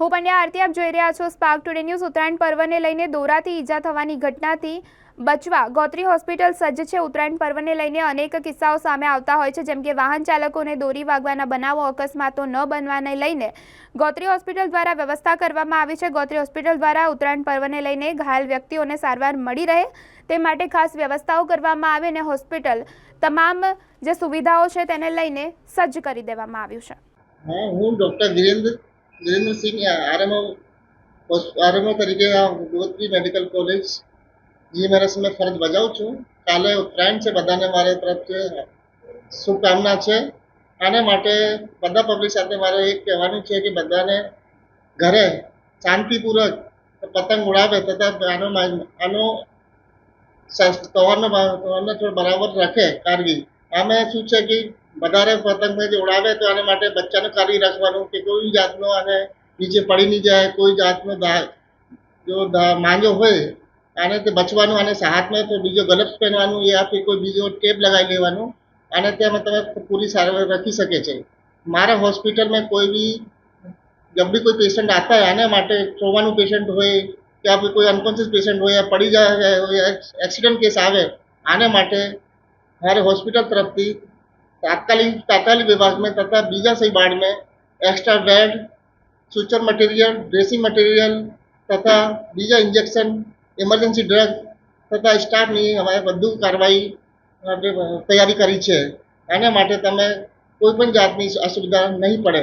હું પંડ્યા આરતી આપ જોઈ રહ્યા છો સ્પાર્ક ટુડે ન્યૂઝ। ઉત્તરાયણ પર્વને લઈને દોરાથી ઈજા થવાની ઘટનાથી બચવા ગોત્રી હોસ્પિટલ સજ્જ છે। ઉત્તરાયણ પર્વને લઈને અનેક કિસ્સાઓ સામે આવતા હોય છે, જેમ કે વાહન ચાલકોને દોરી વાગવાના બનાવો, અકસ્માતો ન બનવાને લઈને ગોત્રી હોસ્પિટલ દ્વારા વ્યવસ્થા કરવામાં આવી છે। ગોત્રી હોસ્પિટલ દ્વારા ઉત્તરાયણ પર્વને લઈને ઘાયલ વ્યક્તિઓને સારવાર મળી રહે તે માટે ખાસ વ્યવસ્થાઓ કરવામાં આવી અને હોસ્પિટલ તમામ જે સુવિધાઓ છે તેને લઈને સજ્જ કરી દેવામાં આવ્યું છે। હું ડૉક્ટર वीरेंद्र सिंह आरएमओ तरीके गोत्री मेडिकल कॉलेज जीएमआरएस में फर्ज बजाऊँ छूँ। काले उत्तरायण से बधाने मारे तरफ से शुभकामना है। आने माटे बधा पब्लिक साथे मारे एक कहेवानुं छे कि बधाने घरे शांतिपूर्वक पतंग उड़ावे तथा आनो पवननो थोड़ो बराबर रखे कारवी। आमे शुं छे कि વધારે પતંગ જે ઉડાવે તો આને માટે બચ્ચાને કાઢી રાખવાનું કે કોઈ જાતનો આને નીચે પડી નહીં જાય, કોઈ જાતનો જો માંજો હોય આને તે બચવાનું, આને હાથમાં તો બીજો ગ્લવ્સ પહેરવાનું યા फिर કોઈ બીજો ટેપ લગાવી લેવાનું અને તેમાં તમે પૂરી સારવાર रखी શકે છે। મારા હોસ્પિટલમાં કોઈ भी जब भी कोई पेशेंट आता है आने माटे ट्रोमाનું पेशेंट હોય કે फिर कोई अनकॉन्शियस पेशेंट હોય या पड़ी जाए एक्सीडेंट केस आवे आने माटे हमारे हॉस्पिटल तरफથી तात्कालिक विभाग में तथा बीजा सही वार्ड में extra bed, suture material, dressing material तथा बीजा इंजेक्शन, इमरजेंसी ड्रग तथा स्टाफ ની हमारे બધું કાર્યવાહી તૈયારી કરી છે। આને માટે તમે કોઈ પણ જાતની અસુવિધા નહીં પડે।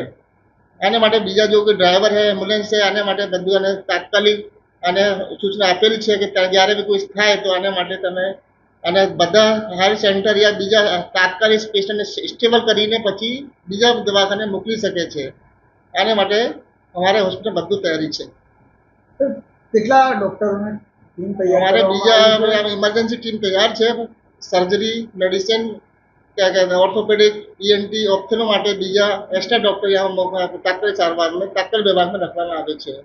આને માટે બીજા જો કોઈ ડ્રાઈવર है, एम्बुलेंस है, આને માટે બધું અને તાત્કાલિક અને સૂચના આપેલી છે કે જ્યારે બી કોઈ થાય તો આને માટે તમે અને બધા हेल्थ सेंटर या बीजा तात्कालिक पेशेंटने स्टेबल करीने पछी बीजा दवाखाने मोकली सके छे। आने माटे अमारे होस्पिटल बधुं तैयारी छे। કેટલા ડોક્ટરોને ટીમ તૈયાર हमारे बीजा इमरजेंसी टीम तैयार छे। सर्जरी, मेडिसिन, क्या कहते हैं, ऑर्थोपेडिक, ईएनटी, ऑप्थेलो माटे बीजा एक्स्ट्रा डॉक्टर यहाँ तात्कालिक सारवार में तात्कालिक विभाग में रखवामां आवे छे।